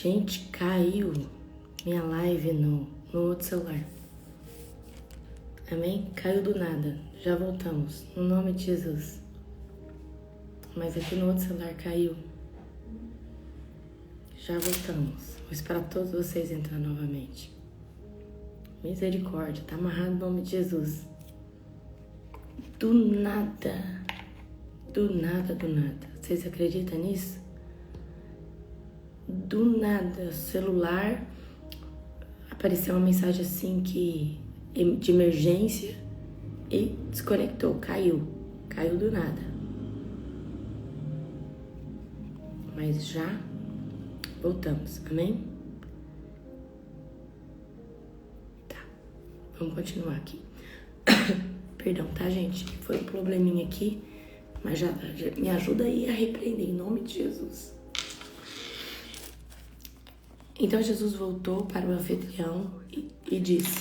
Gente, caiu minha live no outro celular. Amém? Caiu do nada. Já voltamos. No nome de Jesus. Mas aqui no outro celular caiu. Já voltamos. Vou esperar todos vocês entrar novamente. Misericórdia. Tá amarrado no nome de Jesus. Do nada. Do nada, do nada. Vocês acreditam nisso? Do nada, celular, apareceu uma mensagem assim de emergência e desconectou, caiu do nada. Mas já voltamos, amém? Tá, vamos continuar aqui. Perdão, tá, gente? Foi um probleminha aqui, mas já me ajuda aí a repreender em nome de Jesus. Então Jesus voltou para o anfitrião e disse.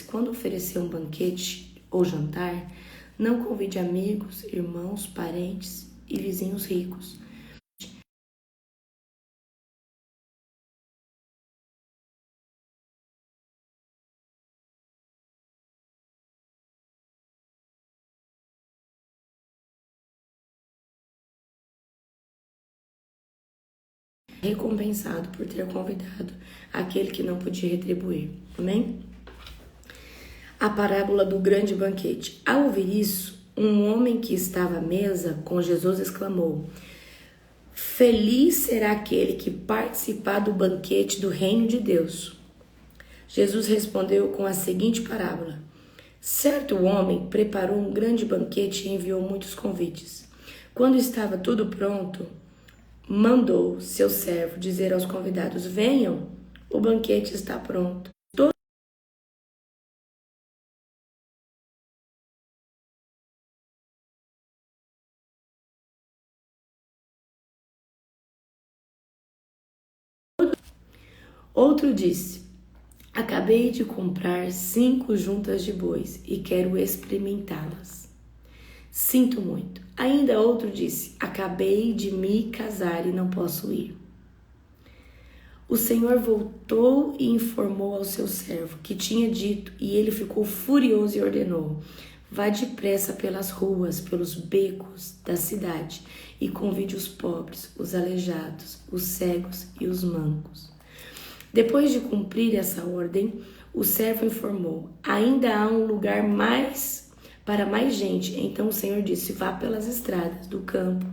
Quando oferecer um banquete ou jantar, não convide amigos, irmãos, parentes e vizinhos ricos. Recompensado por ter convidado aquele que não podia retribuir. Amém? A parábola do grande banquete. Ao ouvir isso, um homem que estava à mesa com Jesus exclamou: Feliz será aquele que participar do banquete do reino de Deus. Jesus respondeu com a seguinte parábola: Certo homem preparou um grande banquete e enviou muitos convites. Quando estava tudo pronto, mandou seu servo dizer aos convidados: venham, o banquete está pronto. Outro disse: acabei de comprar 5 juntas de bois e quero experimentá-las. Sinto muito. Ainda outro disse: acabei de me casar e não posso ir. O Senhor voltou e informou ao seu servo que tinha dito, e ele ficou furioso e ordenou: vá depressa pelas ruas, pelos becos da cidade e convide os pobres, os aleijados, os cegos e os mancos. Depois de cumprir essa ordem, o servo informou: ainda há um lugar para mais gente. Então o Senhor disse: vá pelas estradas do campo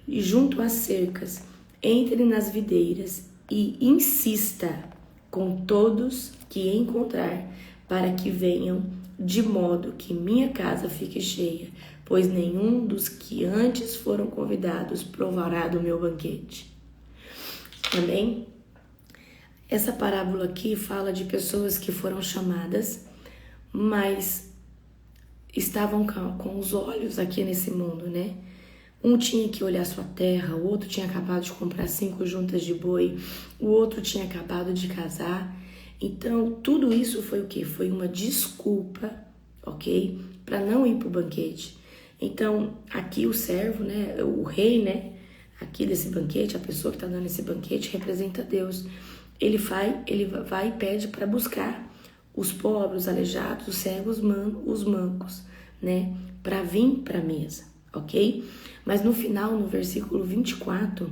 e junto às cercas, entre nas videiras e insista com todos que encontrar, para que venham, de modo que minha casa fique cheia, pois nenhum dos que antes foram convidados provará do meu banquete. Amém? Essa parábola aqui fala de pessoas que foram chamadas, mas estavam com os olhos aqui nesse mundo, né? Um tinha que olhar sua terra, o outro tinha acabado de comprar 5 juntas de boi, o outro tinha acabado de casar. Então, tudo isso foi o quê? Foi uma desculpa, ok? Para não ir para o banquete. Então, aqui o servo, né? O rei, né? Aqui desse banquete, a pessoa que está dando esse banquete representa Deus. Ele vai e pede para buscar os pobres, os aleijados, os cegos, os mancos, né? Para vir para a mesa, ok? Mas no final, no versículo 24,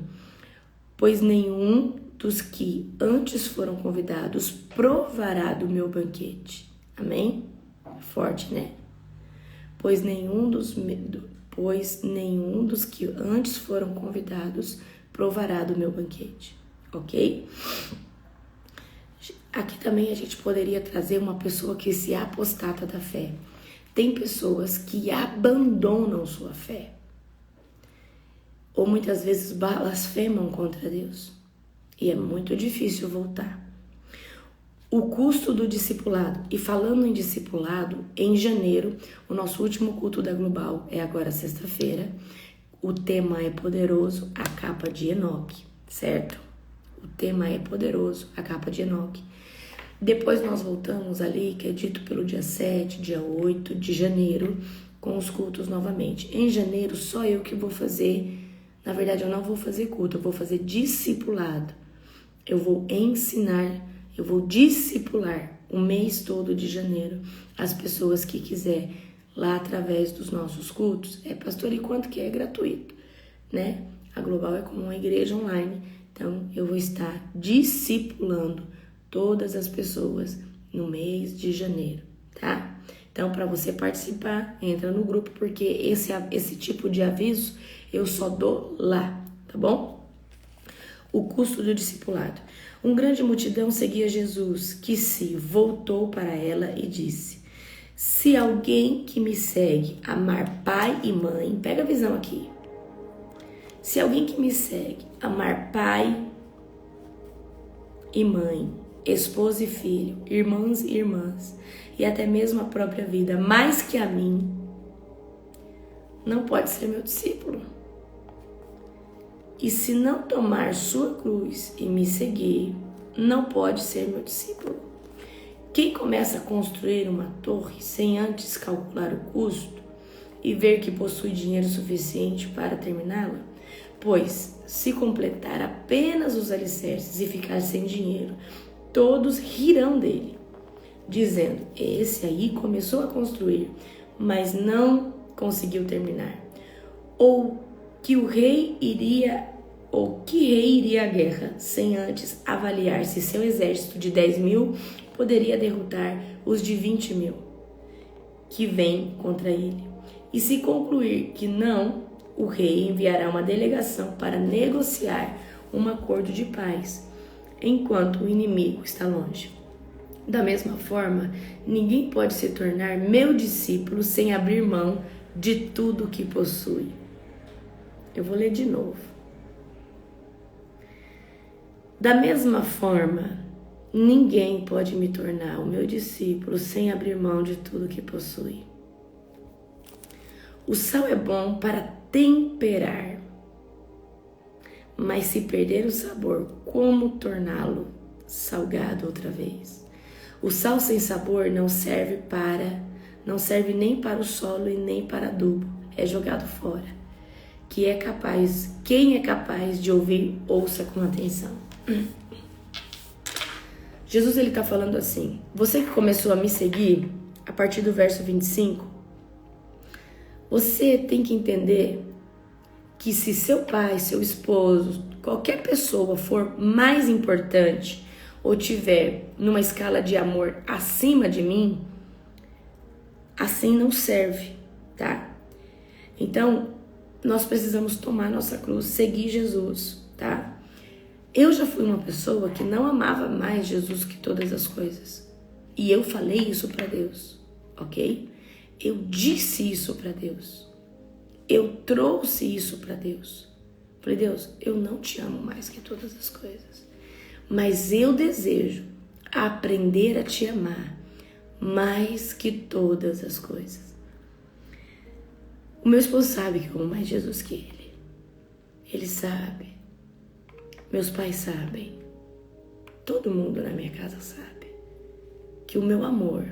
pois nenhum dos que antes foram convidados provará do meu banquete. Amém? Forte, né? Pois nenhum dos que antes foram convidados provará do meu banquete, ok? Aqui também a gente poderia trazer uma pessoa que se apostata da fé. Tem pessoas que abandonam sua fé, ou muitas vezes blasfemam contra Deus, e é muito difícil voltar. O custo do discipulado. E falando em discipulado, em janeiro, o nosso último culto da Global é agora sexta-feira. O tema é poderoso, a capa de Enoque, certo? O tema é poderoso, a capa de Enoque. Depois nós voltamos ali, que é dito pelo dia 7, dia 8 de janeiro, com os cultos novamente. Em janeiro, só eu que vou fazer Na verdade, eu não vou fazer culto, eu vou fazer discipulado. Eu vou ensinar, eu vou discipular o mês todo de janeiro as pessoas que quiser lá através dos nossos cultos. Pastor, e quanto que é gratuito, né? A Global é como uma igreja online, então eu vou estar discipulando todas as pessoas no mês de janeiro, tá? Então, para você participar, entra no grupo, porque esse tipo de aviso eu só dou lá, tá bom? O custo do discipulado. Uma grande multidão seguia Jesus, que se voltou para ela e disse: se alguém que me segue amar pai e mãe, pega a visão aqui. Se alguém que me segue amar pai e mãe, esposa e filho, irmãos e irmãs, e até mesmo a própria vida, mais que a mim, não pode ser meu discípulo. E se não tomar sua cruz e me seguir, não pode ser meu discípulo. Quem começa a construir uma torre sem antes calcular o custo e ver que possui dinheiro suficiente para terminá-la? Pois, se completar apenas os alicerces e ficar sem dinheiro, todos rirão dele, dizendo: esse aí começou a construir, mas não conseguiu terminar. Ou que rei iria à guerra sem antes avaliar se seu exército de 10.000 poderia derrotar os de 20.000 que vêm contra ele. E se concluir que não, o rei enviará uma delegação para negociar um acordo de paz, enquanto o inimigo está longe. Da mesma forma, ninguém pode se tornar meu discípulo sem abrir mão de tudo que possui. Eu vou ler de novo. Da mesma forma, ninguém pode me tornar o meu discípulo sem abrir mão de tudo que possui. O sal é bom para temperar, mas se perder o sabor, como torná-lo salgado outra vez? O sal sem sabor não serve nem para o solo e nem para adubo, é jogado fora. Quem é capaz de ouvir, ouça com atenção. Jesus ele está falando assim: você que começou a me seguir, a partir do verso 25, você tem que entender que se seu pai, seu esposo, qualquer pessoa for mais importante ou tiver numa escala de amor acima de mim, assim não serve, tá? Então, nós precisamos tomar nossa cruz, seguir Jesus, tá? Eu já fui uma pessoa que não amava mais Jesus que todas as coisas. E eu falei isso para Deus, ok? Eu disse isso para Deus. Eu trouxe isso para Deus. Falei: Deus, eu não te amo mais que todas as coisas, mas eu desejo aprender a te amar mais que todas as coisas. O meu esposo sabe que eu amo mais Jesus que ele. Ele sabe. Meus pais sabem. Todo mundo na minha casa sabe que o meu amor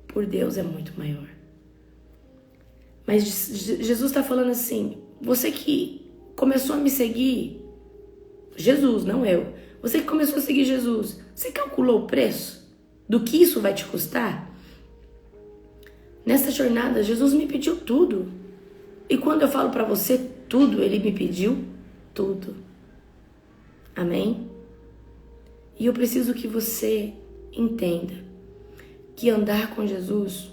por Deus é muito maior. Mas Jesus está falando assim: você que começou a me seguir, Jesus, não eu. Você que começou a seguir Jesus, você calculou o preço do que isso vai te custar? Nessa jornada, Jesus me pediu tudo. E quando eu falo para você tudo, Ele me pediu tudo. Amém? E eu preciso que você entenda que andar com Jesus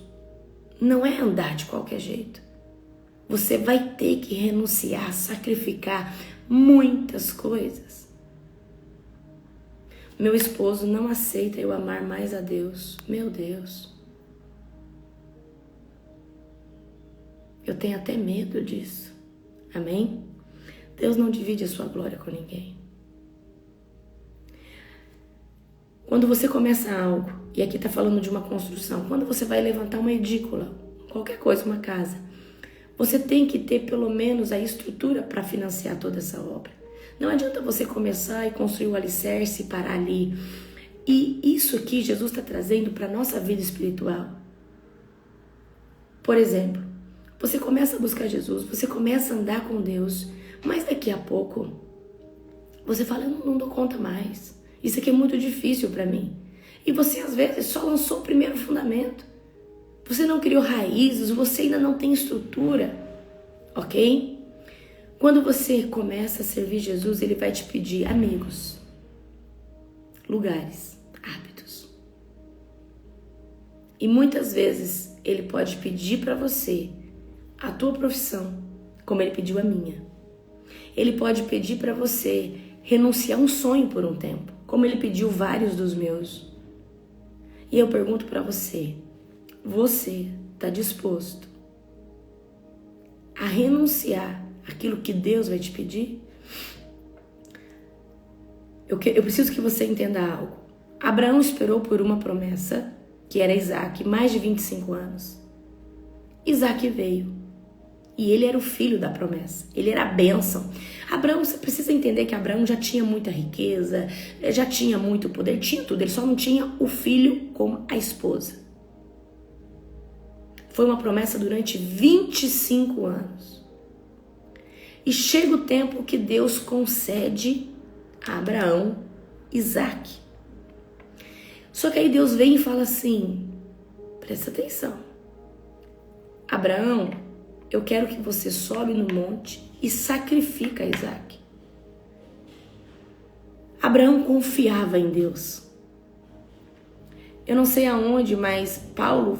não é andar de qualquer jeito. Você vai ter que renunciar, sacrificar muitas coisas. Meu esposo não aceita eu amar mais a Deus. Meu Deus. Eu tenho até medo disso. Amém? Deus não divide a sua glória com ninguém. Quando você começa algo, e aqui está falando de uma construção, quando você vai levantar uma edícula, qualquer coisa, uma casa, você tem que ter pelo menos a estrutura para financiar toda essa obra. Não adianta você começar e construir o alicerce e parar ali. E isso aqui Jesus está trazendo para a nossa vida espiritual. Por exemplo, você começa a buscar Jesus, você começa a andar com Deus, Mas daqui a pouco, você fala, eu não dou conta mais. Isso aqui é muito difícil para mim. E você, às vezes, só lançou o primeiro fundamento. Você não criou raízes, você ainda não tem estrutura, ok? Quando você começa a servir Jesus, Ele vai te pedir amigos, lugares, hábitos. E muitas vezes, Ele pode pedir para você a tua profissão, como Ele pediu a minha. Ele pode pedir para você renunciar a um sonho por um tempo, como Ele pediu vários dos meus. E eu pergunto para você, você está disposto a renunciar aquilo que Deus vai te pedir? Eu preciso que você entenda algo. Abraão esperou por uma promessa, que era Isaac, mais de 25 anos. Isaac veio. E ele era o filho da promessa. Ele era a bênção. Abraão, você precisa entender que Abraão já tinha muita riqueza, já tinha muito poder, tinha tudo. Ele só não tinha o filho como a esposa. Foi uma promessa durante 25 anos. E chega o tempo que Deus concede a Abraão Isaac. Só que aí Deus vem e fala assim, presta atenção. Abraão, eu quero que você sobe no monte e sacrifica Isaac. Abraão confiava em Deus. Eu não sei aonde, mas Paulo,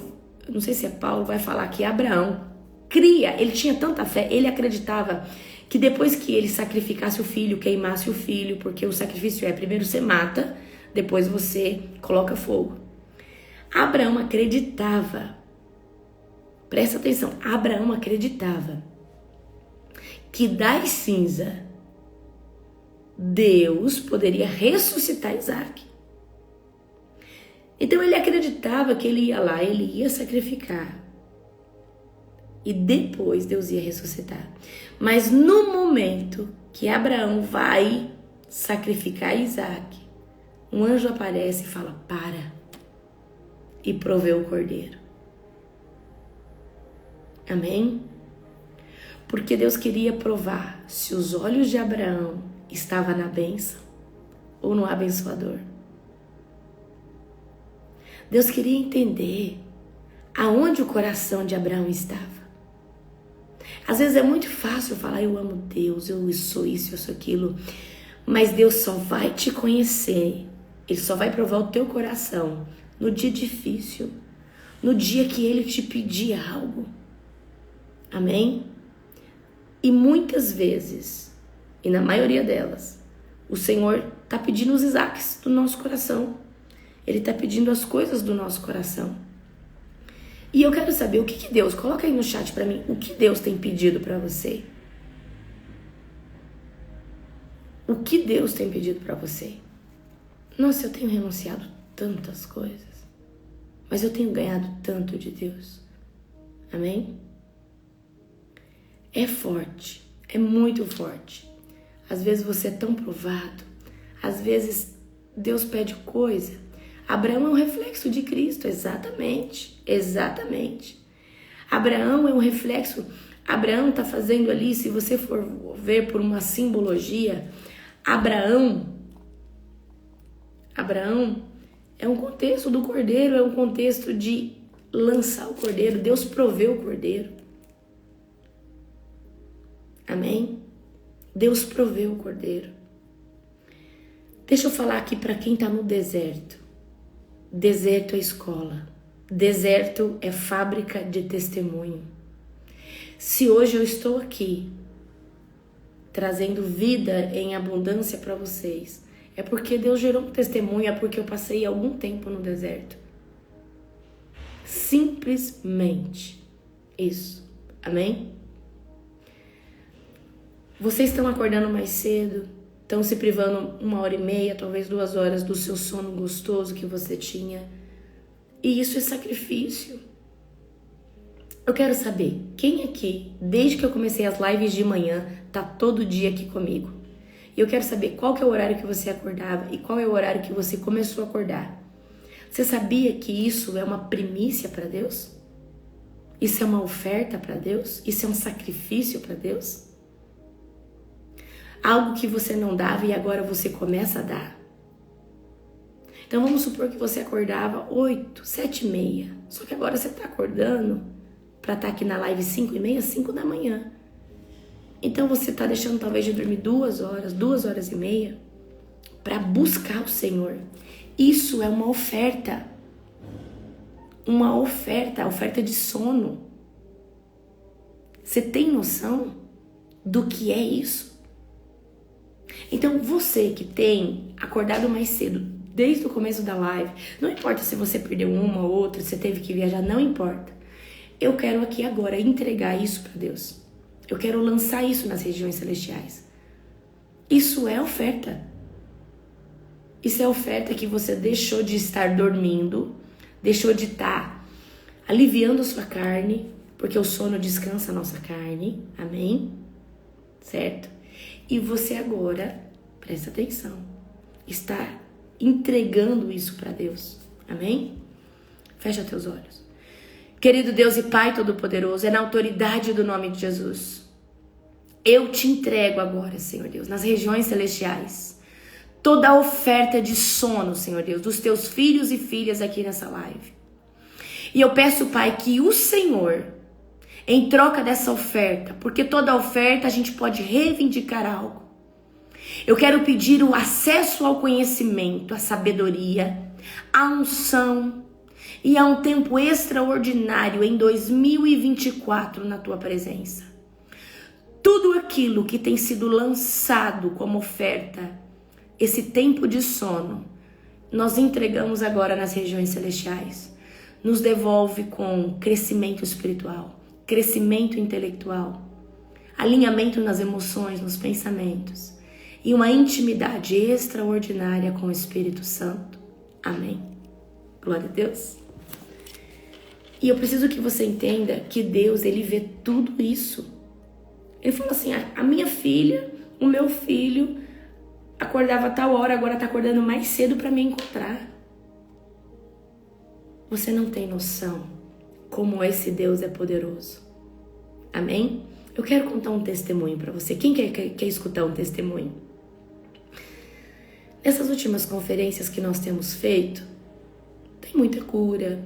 não sei se é Paulo, vai falar que Abraão ele tinha tanta fé, ele acreditava que depois que ele sacrificasse o filho, queimasse o filho, porque o sacrifício é, primeiro você mata, depois você coloca fogo. Abraão acreditava, presta atenção, Abraão acreditava que das cinzas Deus poderia ressuscitar Isaac. Então ele acreditava que ele ia lá, ele ia sacrificar. E depois Deus ia ressuscitar. Mas no momento que Abraão vai sacrificar Isaac, um anjo aparece e fala, para. E proveu o cordeiro. Amém? Porque Deus queria provar se os olhos de Abraão estavam na bênção ou no abençoador. Deus queria entender aonde o coração de Abraão estava. Às vezes é muito fácil falar, eu amo Deus, eu sou isso, eu sou aquilo. Mas Deus só vai te conhecer, Ele só vai provar o teu coração no dia difícil, no dia que Ele te pedir algo. Amém? E muitas vezes, e na maioria delas, o Senhor está pedindo os Isaques do nosso coração. Ele está pedindo as coisas do nosso coração. E eu quero saber o que Deus, coloca aí no chat para mim, o que Deus tem pedido para você? O que Deus tem pedido para você? Nossa, eu tenho renunciado tantas coisas, mas eu tenho ganhado tanto de Deus. Amém? É forte, é muito forte. Às vezes você é tão provado, às vezes Deus pede coisa. Abraão é um reflexo de Cristo, exatamente. Abraão é um reflexo, Abraão está fazendo ali, se você for ver por uma simbologia, Abraão é um contexto do cordeiro, é um contexto de lançar o cordeiro, Deus proveu o cordeiro. Amém? Deus proveu o cordeiro. Deixa eu falar aqui para quem está no deserto. Deserto é escola. Deserto é fábrica de testemunho. Se hoje eu estou aqui trazendo vida em abundância para vocês, é porque Deus gerou um testemunho, é porque eu passei algum tempo no deserto. Simplesmente isso. Amém? Vocês estão acordando mais cedo, estão se privando 1h30, talvez 2 horas do seu sono gostoso que você tinha. E isso é sacrifício. Eu quero saber, quem aqui, desde que eu comecei as lives de manhã, tá todo dia aqui comigo? E eu quero saber qual que é o horário que você acordava e qual é o horário que você começou a acordar. Você sabia que isso é uma primícia para Deus? Isso é uma oferta para Deus? Isso é um sacrifício para Deus? Algo que você não dava e agora você começa a dar. Então vamos supor que você acordava 8, 7h30. Só que agora você está acordando para estar aqui na live 5h30, 5 da manhã. Então você está deixando talvez de dormir 2 horas, 2h30 para buscar o Senhor. Isso é uma oferta. Uma oferta de sono. Você tem noção do que é isso? Então você que tem acordado mais cedo, desde o começo da live, não importa se você perdeu uma ou outra, se você teve que viajar, não importa. Eu quero aqui agora entregar isso para Deus. Eu quero lançar isso nas regiões celestiais. Isso é oferta. Isso é oferta que você deixou de estar dormindo, deixou de estar aliviando a sua carne, porque o sono descansa a nossa carne, amém? Certo? E você agora, presta atenção, está entregando isso para Deus, amém? Fecha teus olhos. Querido Deus e Pai Todo-Poderoso, é na autoridade do nome de Jesus. Eu te entrego agora, Senhor Deus, nas regiões celestiais, toda a oferta de sono, Senhor Deus, dos teus filhos e filhas aqui nessa live. E eu peço, Pai, que o Senhor, em troca dessa oferta, porque toda oferta a gente pode reivindicar algo. Eu quero pedir o acesso ao conhecimento, à sabedoria, à unção e a um tempo extraordinário em 2024 na tua presença. Tudo aquilo que tem sido lançado como oferta, esse tempo de sono, nós entregamos agora nas regiões celestiais. Nos devolve com crescimento espiritual, crescimento intelectual, alinhamento nas emoções, nos pensamentos e uma intimidade extraordinária com o Espírito Santo. Amém. Glória a Deus. E eu preciso que você entenda que Deus, Ele vê tudo isso. Ele falou assim, a minha filha, o meu filho acordava a tal hora, agora está acordando mais cedo para me encontrar. Você não tem noção como esse Deus é poderoso. Amém? Eu quero contar um testemunho para você. Quem quer escutar um testemunho? Nessas últimas conferências que nós temos feito, tem muita cura.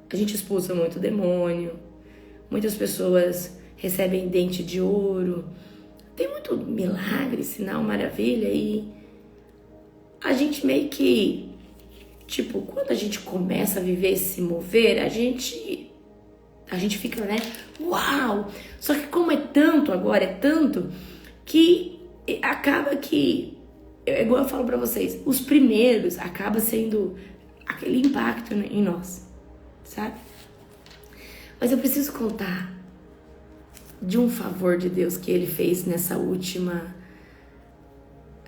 A gente expulsa muito demônio. Muitas pessoas recebem dente de ouro. Tem muito milagre, sinal, maravilha. E a gente meio que, quando a gente começa a viver, se mover, a gente fica, né? Uau! Só que como é tanto agora, é tanto, que acaba que, igual eu falo pra vocês, os primeiros acaba sendo aquele impacto em nós, sabe? Mas eu preciso contar de um favor de Deus que Ele fez nessa última...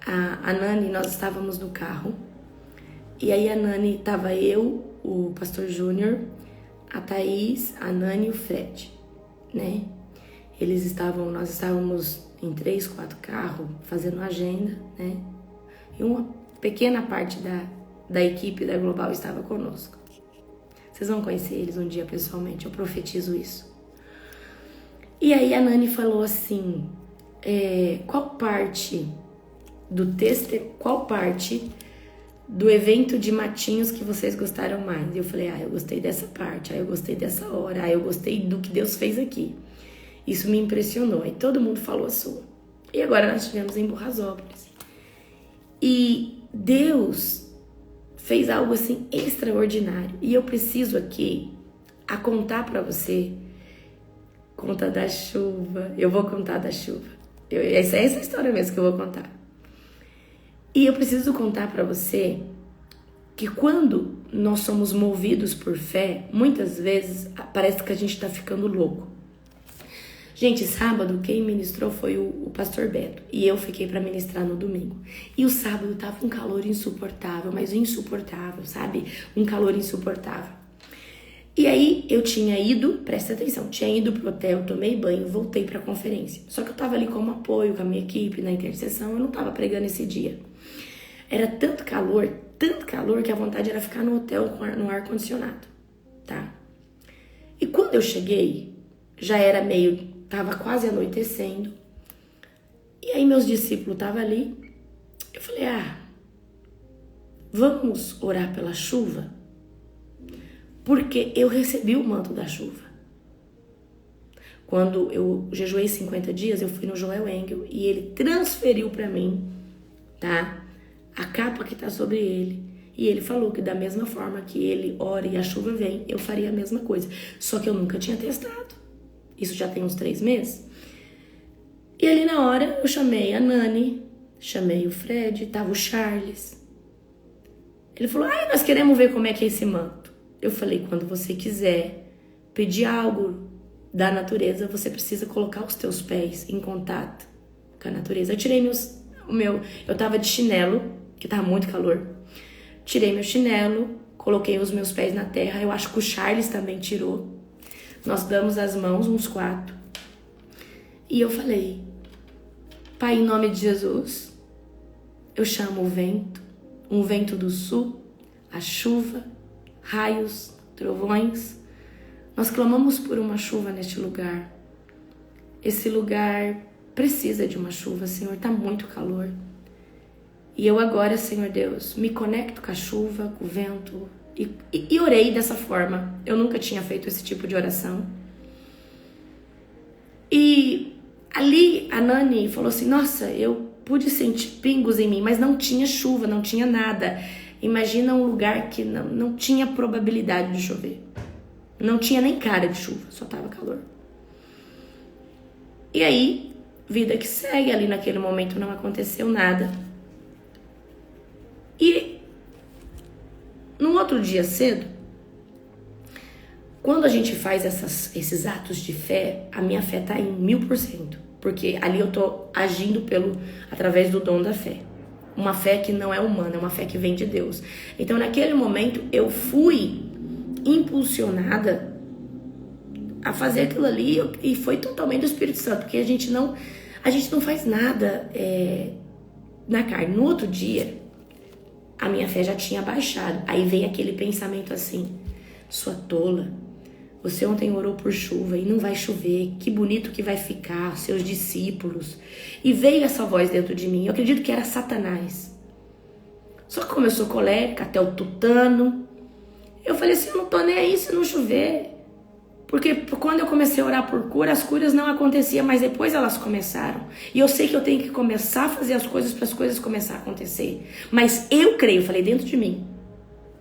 A Nani, nós estávamos no carro, e aí a Nani, tava eu, o pastor Júnior, a Thaís, a Nani e o Fred, né? Nós estávamos em 3, 4 carros, fazendo agenda, né? E uma pequena parte da equipe da Global estava conosco. Vocês vão conhecer eles um dia pessoalmente, eu profetizo isso. E aí a Nani falou assim, qual parte do evento de Matinhos que vocês gostaram mais? E eu falei, eu gostei dessa parte, eu gostei dessa hora, eu gostei do que Deus fez aqui. Isso me impressionou, aí todo mundo falou a sua. E agora nós estivemos em Burrasópolis. E Deus fez algo assim extraordinário. E eu preciso aqui contar pra você, conta da chuva. Eu vou contar da chuva. Essa é essa história mesmo que eu vou contar. E eu preciso contar pra você que quando nós somos movidos por fé, muitas vezes parece que a gente tá ficando louco. Gente, sábado quem ministrou foi o pastor Beto. E eu fiquei pra ministrar no domingo. E o sábado tava um calor insuportável, mas insuportável, sabe? Um calor insuportável. E aí eu tinha ido, presta atenção, tinha ido pro hotel, tomei banho, voltei pra conferência. Só que eu tava ali como apoio com a minha equipe na intercessão, eu não tava pregando esse dia. Era tanto calor que a vontade era ficar no hotel no ar-condicionado, tá? E quando eu cheguei, já era tava quase anoitecendo. E aí meus discípulos estavam ali. Eu falei, vamos orar pela chuva? Porque eu recebi o manto da chuva. Quando eu jejuei 50 dias, eu fui no Joel Engel e ele transferiu para mim, tá? A capa que tá sobre ele. E ele falou que da mesma forma que ele ora e a chuva vem, eu faria a mesma coisa. Só que eu nunca tinha testado. Isso já tem uns 3 meses. E ali na hora eu chamei a Nani, chamei o Fred, tava o Charles. Ele falou, nós queremos ver como é que é esse manto. Eu falei, quando você quiser pedir algo da natureza, você precisa colocar os teus pés em contato com a natureza. Eu tirei eu tava de chinelo, que tava muito calor. Tirei meu chinelo, coloquei os meus pés na terra. Eu acho que o Charles também tirou. Nós damos as mãos, uns 4. E eu falei, Pai, em nome de Jesus, eu chamo o vento, um vento do sul, a chuva, raios, trovões. Nós clamamos por uma chuva neste lugar. Esse lugar precisa de uma chuva, Senhor, tá muito calor. E eu agora, Senhor Deus, me conecto com a chuva, com o vento e orei dessa forma. Eu nunca tinha feito esse tipo de oração. E ali a Nani falou assim, nossa, eu pude sentir pingos em mim, mas não tinha chuva, não tinha nada. Imagina um lugar que não tinha probabilidade de chover. Não tinha nem cara de chuva, só tava calor. E aí, vida que segue, ali naquele momento não aconteceu nada. E no outro dia cedo, quando a gente faz esses atos de fé, a minha fé tá em 1000%. Porque ali eu tô agindo através do dom da fé. Uma fé que não é humana, é uma fé que vem de Deus. Então naquele momento eu fui impulsionada a fazer aquilo ali e foi totalmente do Espírito Santo, porque a gente não faz nada na carne. No outro dia, a minha fé já tinha baixado. Aí veio aquele pensamento assim, sua tola, você ontem orou por chuva e não vai chover, que bonito que vai ficar, seus discípulos. E veio essa voz dentro de mim, eu acredito que era Satanás. Só que como eu sou colérica, até o tutano, eu falei assim, eu não tô nem aí se não chover. Porque quando eu comecei a orar por cura, as curas não aconteciam, mas depois elas começaram. E eu sei que eu tenho que começar a fazer as coisas para as coisas começar a acontecer. Mas eu creio, falei dentro de mim,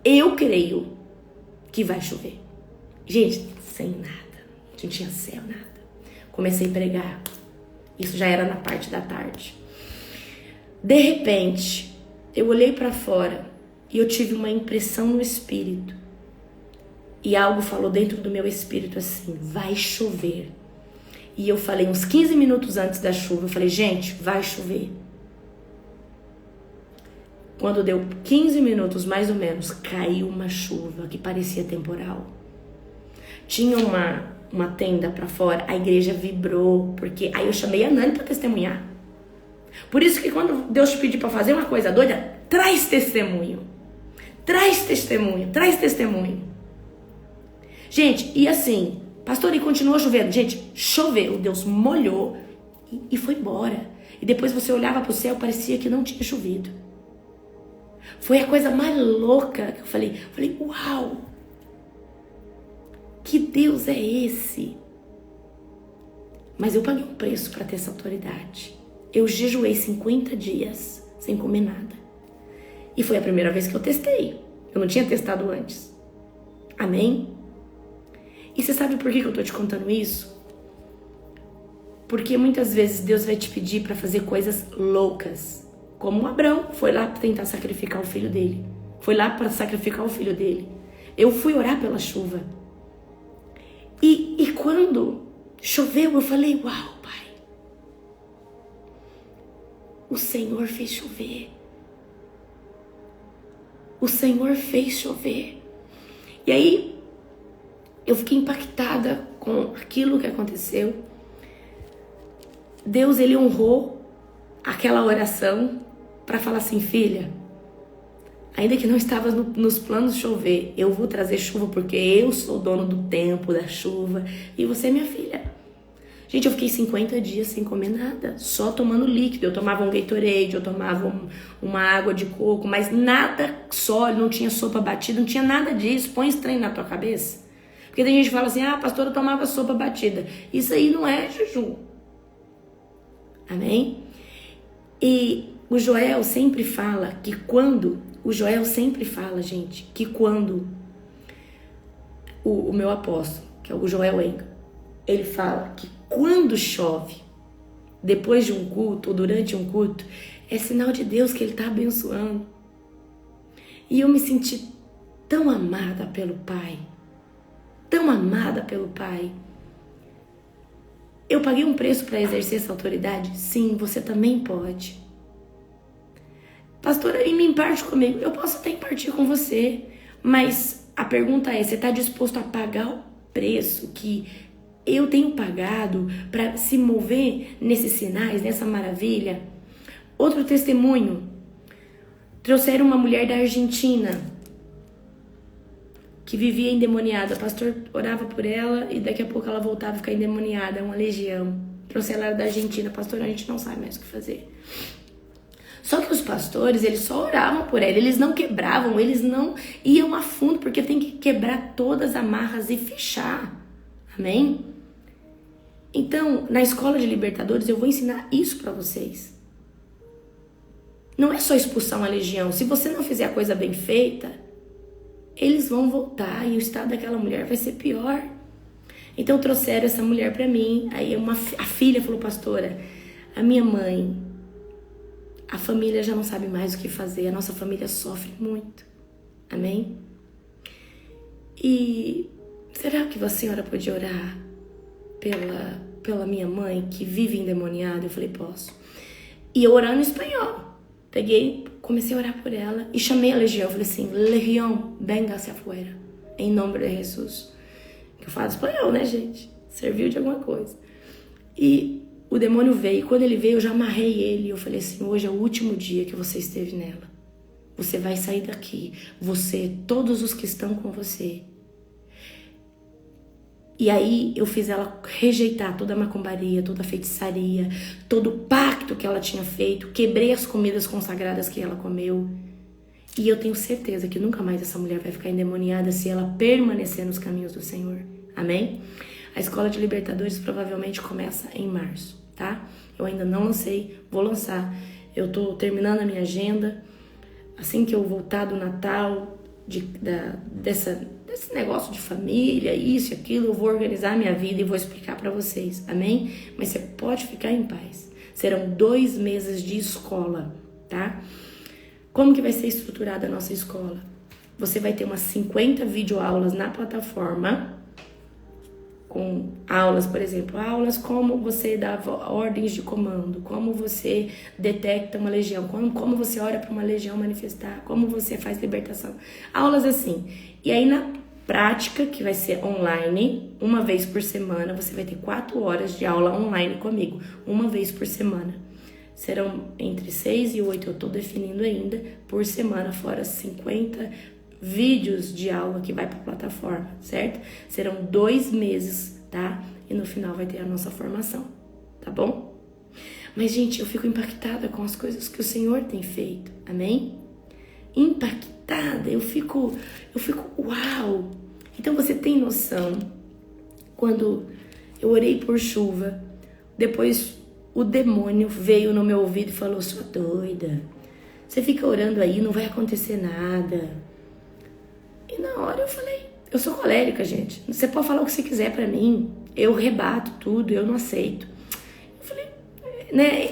eu creio que vai chover. Gente, sem nada, não tinha céu, nada. Comecei a pregar, isso já era na parte da tarde. De repente, eu olhei para fora e eu tive uma impressão no espírito. E algo falou dentro do meu espírito assim, vai chover. E eu falei uns 15 minutos antes da chuva, eu falei, gente, vai chover. Quando deu 15 minutos mais ou menos, caiu uma chuva que parecia temporal. Tinha uma tenda pra fora, a igreja vibrou, porque aí eu chamei a Nani pra testemunhar. Por isso que quando Deus te pedir pra fazer uma coisa doida, traz testemunho. Traz testemunho, traz testemunho. Gente, e assim, pastor, e continuou chovendo. Gente, choveu, Deus molhou e foi embora. E depois você olhava pro céu, parecia que não tinha chovido. Foi a coisa mais louca que eu falei, uau, que Deus é esse? Mas eu paguei um preço para ter essa autoridade. Eu jejuei 50 dias sem comer nada. E foi a primeira vez que eu testei. Eu não tinha testado antes. Amém? E você sabe por que eu tô te contando isso? Porque muitas vezes Deus vai te pedir para fazer coisas loucas. Como Abraão foi lá para tentar sacrificar o filho dele. Foi lá para sacrificar o filho dele. Eu fui orar pela chuva. E quando choveu, eu falei, uau, Pai. O Senhor fez chover. O Senhor fez chover. E aí, eu fiquei impactada com aquilo que aconteceu. Deus, Ele honrou aquela oração para falar assim, filha, ainda que não estava nos planos chover, eu vou trazer chuva porque eu sou dono do tempo da chuva e você é minha filha. Gente, eu fiquei 50 dias sem comer nada, só tomando líquido. Eu tomava um Gatorade, eu tomava uma água de coco, mas nada sólido, não tinha sopa batida, não tinha nada disso. Põe esse trem na tua cabeça. Porque tem gente que fala assim, a pastora tomava sopa batida. Isso aí não é jejum. Amém? E o Joel sempre fala, gente, que quando o meu apóstolo, que é o Joel Enga, ele fala que quando chove, depois de um culto ou durante um culto, é sinal de Deus que ele está abençoando. E eu me senti tão amada pelo Pai, tão amada pelo Pai. Eu paguei um preço para exercer essa autoridade? Sim, você também pode. Pastora, e me emparte comigo. Eu posso até impartir com você, mas a pergunta é, você está disposto a pagar o preço que eu tenho pagado para se mover nesses sinais, nessa maravilha? Outro testemunho. Trouxeram uma mulher da Argentina que vivia endemoniada. O pastor orava por ela e daqui a pouco ela voltava a ficar endemoniada, uma legião. Trouxeram ela da Argentina. Pastor, a gente não sabe mais o que fazer. Só que os pastores, eles só oravam por ela, eles não quebravam, eles não iam a fundo, porque tem que quebrar todas as amarras e fechar. Amém? Então, na escola de libertadores, eu vou ensinar isso para vocês. Não é só expulsar uma legião. Se você não fizer a coisa bem feita, eles vão voltar e o estado daquela mulher vai ser pior. Então, trouxeram essa mulher para mim. Aí a filha falou, pastora, a minha mãe, a família já não sabe mais o que fazer. A nossa família sofre muito. Amém? E será que a senhora pode orar pela minha mãe que vive endemoniada? Eu falei, posso. E eu orando em espanhol. Peguei, comecei a orar por ela e chamei a legião. Eu falei assim, legião, venga hacia afuera, em nome de Jesus. Que eu falo espanhol, né, gente? Serviu de alguma coisa. E o demônio veio. Quando ele veio, eu já amarrei ele. Eu falei assim, hoje é o último dia que você esteve nela. Você vai sair daqui. Você, todos os que estão com você. E aí eu fiz ela rejeitar toda a macumbaria, toda a feitiçaria, todo o pacto que ela tinha feito. Quebrei as comidas consagradas que ela comeu. E eu tenho certeza que nunca mais essa mulher vai ficar endemoniada se ela permanecer nos caminhos do Senhor. Amém? A Escola de Libertadores provavelmente começa em março, tá? Eu ainda não lancei, vou lançar. Eu tô terminando a minha agenda. Assim que eu voltar do Natal, desse negócio de família, isso e aquilo, eu vou organizar a minha vida e vou explicar para vocês, amém? Mas você pode ficar em paz. Serão 2 meses de escola, tá? Como que vai ser estruturada a nossa escola? Você vai ter umas 50 videoaulas na plataforma, com aulas, por exemplo, aulas como você dá ordens de comando, como você detecta uma legião, como você ora para uma legião manifestar, como você faz libertação. Aulas assim. E aí na prática, que vai ser online, uma vez por semana, você vai ter 4 horas de aula online comigo, uma vez por semana. Serão entre 6 e 8, eu tô definindo ainda, por semana, fora 50 vídeos de aula que vai para a plataforma, certo? Serão 2 meses, tá? E no final vai ter a nossa formação, tá bom? Mas, gente, eu fico impactada com as coisas que o Senhor tem feito, amém? Impactada, eu fico, uau! Então você tem noção, quando eu orei por chuva, depois o demônio veio no meu ouvido e falou, sua doida, você fica orando aí, não vai acontecer nada. E na hora eu falei, eu sou colérica, gente. Você pode falar o que você quiser pra mim. Eu rebato tudo, eu não aceito. Eu falei, né?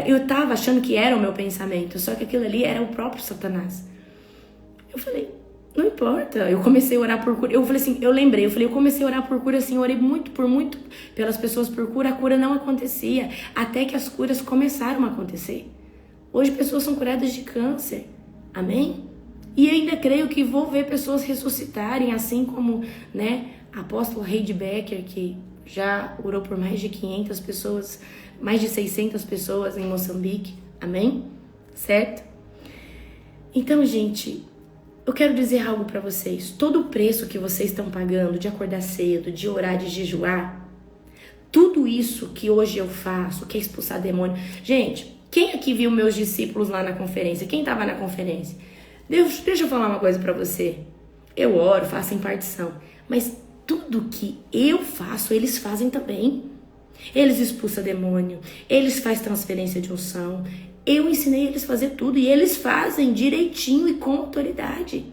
Eu tava achando que era o meu pensamento, só que aquilo ali era o próprio Satanás. Eu falei, não importa. Eu comecei a orar por cura. Eu falei assim, eu comecei a orar por cura assim, eu orei muito pelas pessoas por cura. A cura não acontecia, até que as curas começaram a acontecer. Hoje pessoas são curadas de câncer. Amém? E ainda creio que vou ver pessoas ressuscitarem, assim como, né, a apóstola Heidi Becker, que já orou por mais de 500 pessoas, mais de 600 pessoas em Moçambique. Amém? Certo? Então, gente, eu quero dizer algo para vocês. Todo o preço que vocês estão pagando de acordar cedo, de orar, de jejuar, Tudo isso que hoje eu faço, que é expulsar demônio. Gente, quem aqui viu meus discípulos lá na conferência? Quem estava na conferência? Deixa eu falar uma coisa para você. Eu oro, faço impartição, mas tudo que eu faço, eles fazem também. Eles expulsam demônio, eles fazem transferência de unção. Eu ensinei eles a fazer tudo e eles fazem direitinho e com autoridade.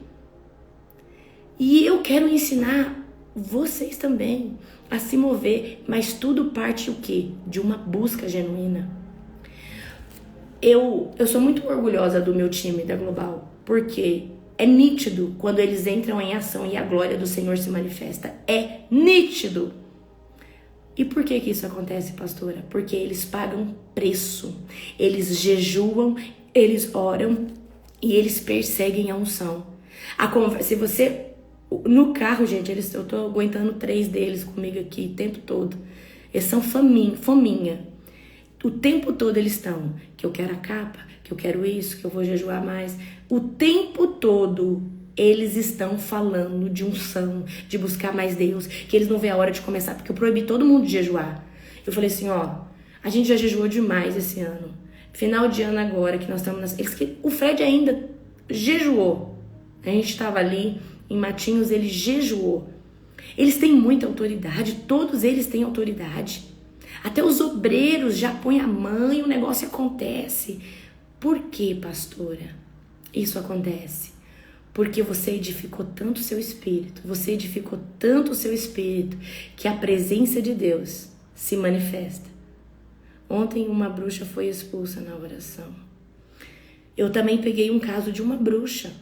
E eu quero ensinar vocês também a se mover, mas tudo parte o quê? De uma busca genuína. Eu sou muito orgulhosa do meu time da Global, porque é nítido quando eles entram em ação e a glória do Senhor se manifesta. É nítido. E por que isso acontece, pastora? Porque eles pagam preço. Eles jejuam, eles oram e eles perseguem a unção. Se você... No carro, gente, eu tô aguentando 3 deles comigo aqui o tempo todo. Eles são fominha. O tempo todo eles estão, que eu quero a capa, que eu quero isso, que eu vou jejuar mais. O tempo todo eles estão falando de unção, de buscar mais Deus, que eles não vê a hora de começar, porque eu proibi todo mundo de jejuar. Eu falei assim, ó, a gente já jejuou demais esse ano. Final de ano agora, que nós estamos... O Fred ainda jejuou. A gente estava ali em Matinhos, ele jejuou. Eles têm muita autoridade, todos eles têm autoridade. Até os obreiros já põem a mão e o negócio acontece. Por que, pastora, isso acontece? Porque você edificou tanto o seu espírito, que a presença de Deus se manifesta. Ontem uma bruxa foi expulsa na oração. Eu também peguei um caso de uma bruxa.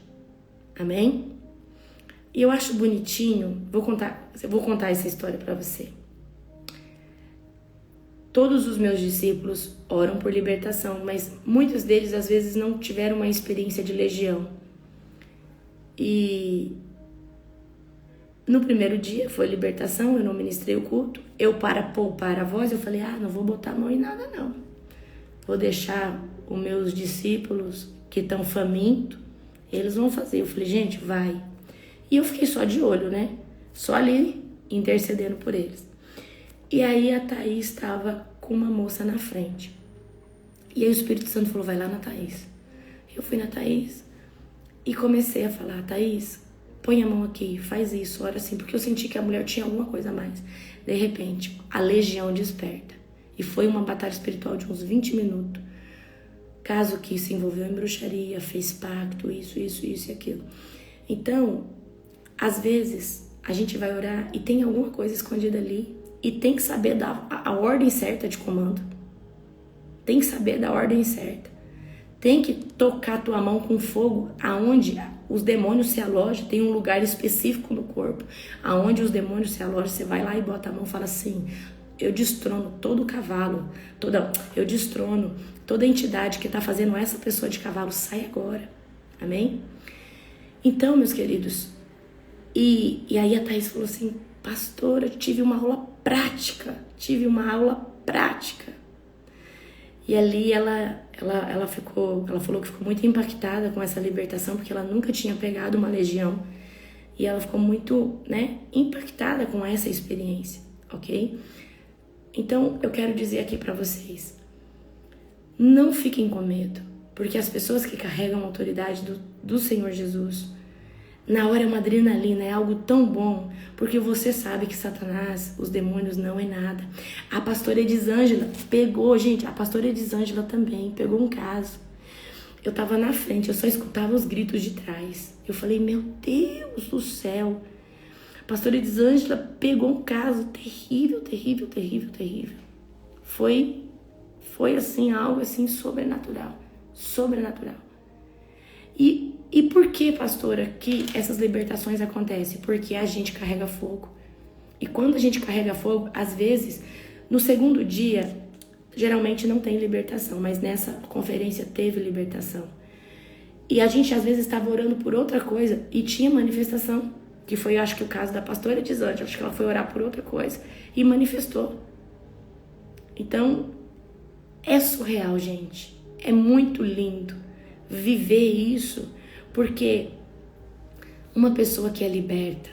Amém? E eu acho bonitinho, vou contar essa história para você. Todos os meus discípulos oram por libertação, mas muitos deles às vezes não tiveram uma experiência de legião. E no primeiro dia foi libertação, eu não ministrei o culto. Eu, para poupar a voz, eu falei, não vou botar a mão em nada não. Vou deixar os meus discípulos que estão famintos, eles vão fazer. Eu falei, gente, vai. E eu fiquei só de olho, né? Só ali, intercedendo por eles. E aí a Thaís estava com uma moça na frente. E aí o Espírito Santo falou, vai lá na Thaís. Eu fui na Thaís e comecei a falar, Thaís, põe a mão aqui, faz isso, ora assim, porque eu senti que a mulher tinha alguma coisa a mais. De repente, a legião desperta. E foi uma batalha espiritual de uns 20 minutos. Caso que se envolveu em bruxaria, fez pacto, isso e aquilo. Então, às vezes, a gente vai orar e tem alguma coisa escondida ali e tem que saber dar a ordem certa de comando. Tem que saber da ordem certa. Tem que tocar a tua mão com fogo aonde os demônios se alojam. Tem um lugar específico no corpo aonde os demônios se alojam. Você vai lá e bota a mão e fala assim, eu destrono todo o cavalo, eu destrono toda a entidade que está fazendo essa pessoa de cavalo, sai agora. Amém? Então, meus queridos, e aí a Thaís falou assim, pastora, eu tive uma aula prática. E ali ela falou que ficou muito impactada com essa libertação, porque ela nunca tinha pegado uma legião. E ela ficou muito, impactada com essa experiência, ok? Então, eu quero dizer aqui pra vocês, não fiquem com medo, porque as pessoas que carregam a autoridade do Senhor Jesus, na hora é uma adrenalina, é algo tão bom, porque você sabe que Satanás, os demônios, não é nada. A pastora Elisângela a pastora Elisângela também pegou um caso. Eu tava na frente, eu só escutava os gritos de trás. Eu falei, meu Deus do céu. A pastora Elisângela pegou um caso terrível. Foi assim, algo assim sobrenatural. E por que, pastora, que essas libertações acontecem? Porque a gente carrega fogo. E quando a gente carrega fogo, às vezes, no segundo dia, geralmente não tem libertação, mas nessa conferência teve libertação. E a gente, às vezes, estava orando por outra coisa e tinha manifestação, que foi, acho que o caso da pastora Elisângela, acho que ela foi orar por outra coisa e manifestou. Então, é surreal, gente. É muito lindo viver isso, porque uma pessoa que é liberta,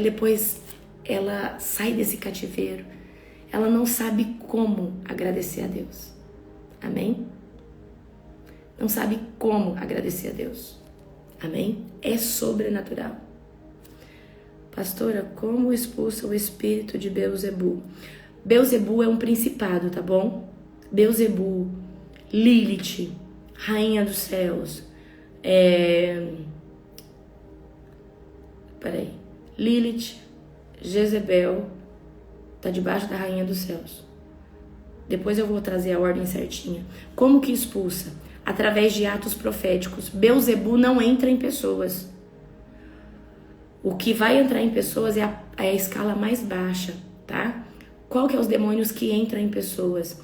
depois ela sai desse cativeiro, ela não sabe como agradecer a Deus. Amém? Não sabe como agradecer a Deus. Amém? É sobrenatural. Pastora, como expulsa o espírito de Beelzebu? Beelzebu é um principado, tá bom? Beelzebu, Lilith, rainha dos céus. Lilith, Jezebel, tá debaixo da rainha dos céus. Depois eu vou trazer a ordem certinha. Como que expulsa? Através de atos proféticos. Beelzebu não entra em pessoas. O que vai entrar em pessoas é a escala mais baixa, tá? Qual que é os demônios que entram em pessoas?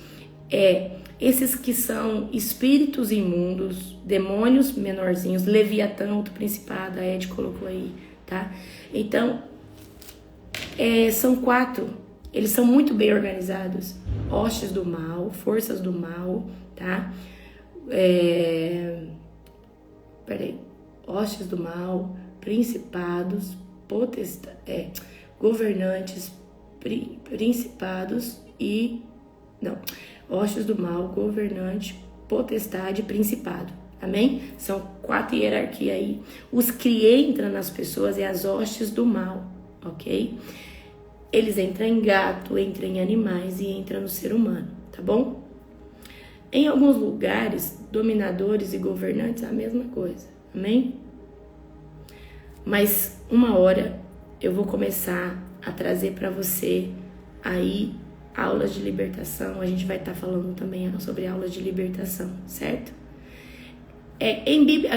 Esses que são espíritos imundos, demônios menorzinhos, Leviatã, outro principado, a Ed colocou aí, tá? Então, são 4, eles são muito bem organizados. Hostes do mal, forças do mal, tá? Hostes do mal, principados, governantes, principados e... Não, hostes do mal, governante, potestade, principado. Amém? São 4 hierarquias aí. Os que entram nas pessoas é as hostes do mal, ok? Eles entram em gato, entram em animais e entram no ser humano, tá bom? Em alguns lugares, dominadores e governantes é a mesma coisa, amém? Mas uma hora eu vou começar a trazer para você aí aulas de libertação. A gente vai estar falando também sobre aulas de libertação, certo?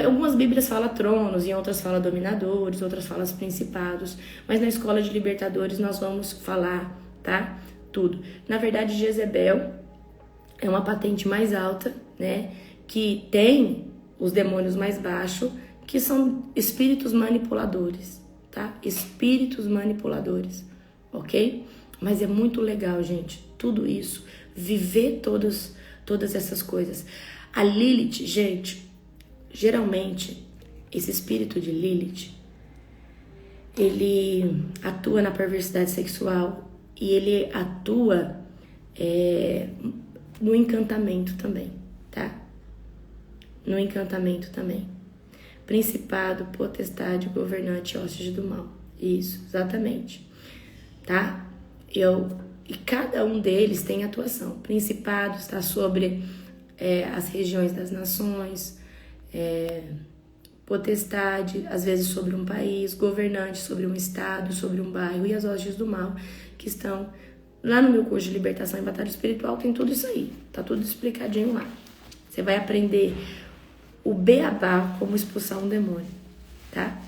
Algumas bíblias falam tronos, em outras falam dominadores, outras falam principados, mas na escola de libertadores nós vamos falar, tá? Tudo. Na verdade, Jezebel é uma patente mais alta, né? Que tem os demônios mais baixos, que são espíritos manipuladores, tá? Espíritos manipuladores, ok? Mas é muito legal, gente, tudo isso, viver todas essas coisas. A Lilith, gente, geralmente, esse espírito de Lilith, ele atua na perversidade sexual e ele atua no encantamento também, tá? No encantamento também. Principado, potestade, governante, hostes do mal. Isso, exatamente. Tá? E cada um deles tem atuação. Principado está sobre as regiões das nações, potestade, às vezes sobre um país, governante sobre um estado, sobre um bairro, e as hostes do mal, que estão lá no meu curso de libertação e batalha espiritual, tem tudo isso aí, tá tudo explicadinho lá. Você vai aprender o beabá, como expulsar um demônio, tá?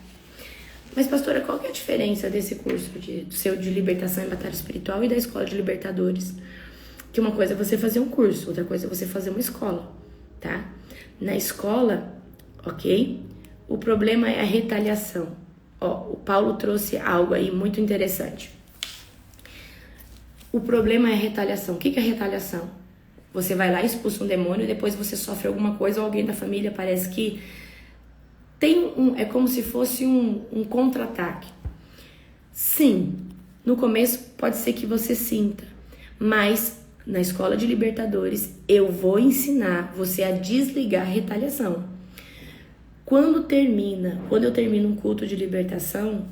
Mas, pastora, qual que é a diferença desse curso de libertação e batalha espiritual e da escola de libertadores? Que uma coisa é você fazer um curso, outra coisa é você fazer uma escola, tá? Na escola, ok? O problema é a retaliação. O Paulo trouxe algo aí muito interessante. O problema é a retaliação. O que é retaliação? Você vai lá, expulsa um demônio e depois você sofre alguma coisa ou alguém da família parece que é como se fosse um contra-ataque. Sim, no começo pode ser que você sinta, mas na escola de libertadores eu vou ensinar você a desligar a retaliação. Quando eu termino um culto de libertação,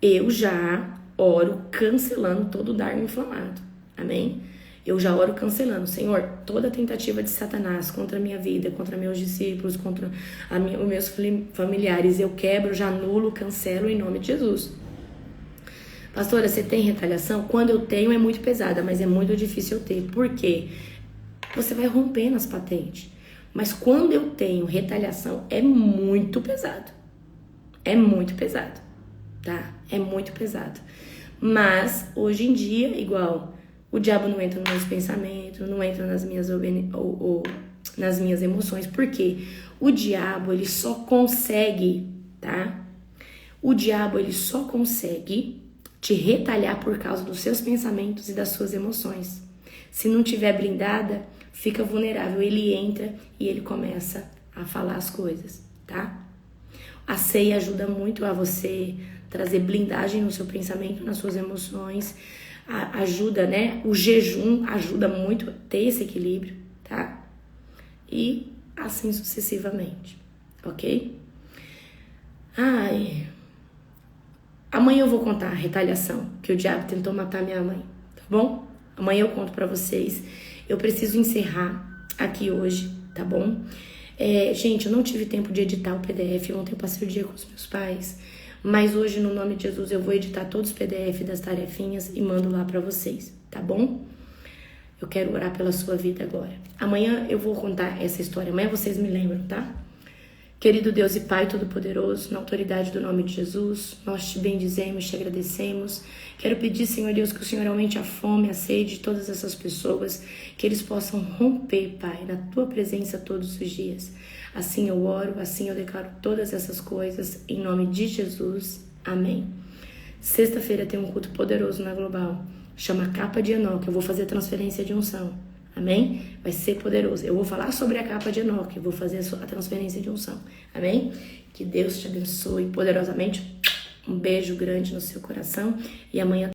eu já oro cancelando todo o dardo inflamado. Amém? Eu já oro cancelando. Senhor, toda tentativa de Satanás contra a minha vida, contra meus discípulos, contra os meus familiares, eu quebro, já anulo, cancelo em nome de Jesus. Pastora, você tem retaliação? Quando eu tenho é muito pesada, mas é muito difícil eu ter. Por quê? Você vai rompendo as patentes. Mas quando eu tenho retaliação, é muito pesado. É muito pesado, tá? É muito pesado. Mas, hoje em dia, igual, o diabo não entra nos meus pensamentos, não entra nas minhas, nas minhas emoções. Por quê? O diabo, ele só consegue, tá? O diabo, ele só consegue te retalhar por causa dos seus pensamentos e das suas emoções. Se não tiver blindada, fica vulnerável. Ele entra e ele começa a falar as coisas, tá? A ceia ajuda muito a você trazer blindagem no seu pensamento, nas suas emoções. Ajuda, né? O jejum ajuda muito a ter esse equilíbrio, tá? E assim sucessivamente, ok? Amanhã eu vou contar a retaliação que o diabo tentou matar minha mãe, tá bom? Amanhã eu conto pra vocês. Eu preciso encerrar aqui hoje, tá bom? Gente, eu não tive tempo de editar o PDF. Ontem eu passei o dia com os meus pais. Mas hoje, no nome de Jesus, eu vou editar todos os PDF das tarefinhas e mando lá pra vocês, tá bom? Eu quero orar pela sua vida agora. Amanhã eu vou contar essa história. Amanhã vocês me lembram, tá? Querido Deus e Pai Todo-Poderoso, na autoridade do nome de Jesus, nós te bendizemos, te agradecemos. Quero pedir, Senhor Deus, que o Senhor aumente a fome, a sede de todas essas pessoas, que eles possam romper, Pai, na Tua presença todos os dias. Assim eu oro, assim eu declaro todas essas coisas, em nome de Jesus. Amém. Sexta-feira tem um culto poderoso na Global, chama Capa de Enoque. Eu vou fazer a transferência de unção. Amém? Vai ser poderoso. Eu vou falar sobre a capa de Enoque. Eu vou fazer a transferência de unção. Amém? Que Deus te abençoe poderosamente. Um beijo grande no seu coração. E amanhã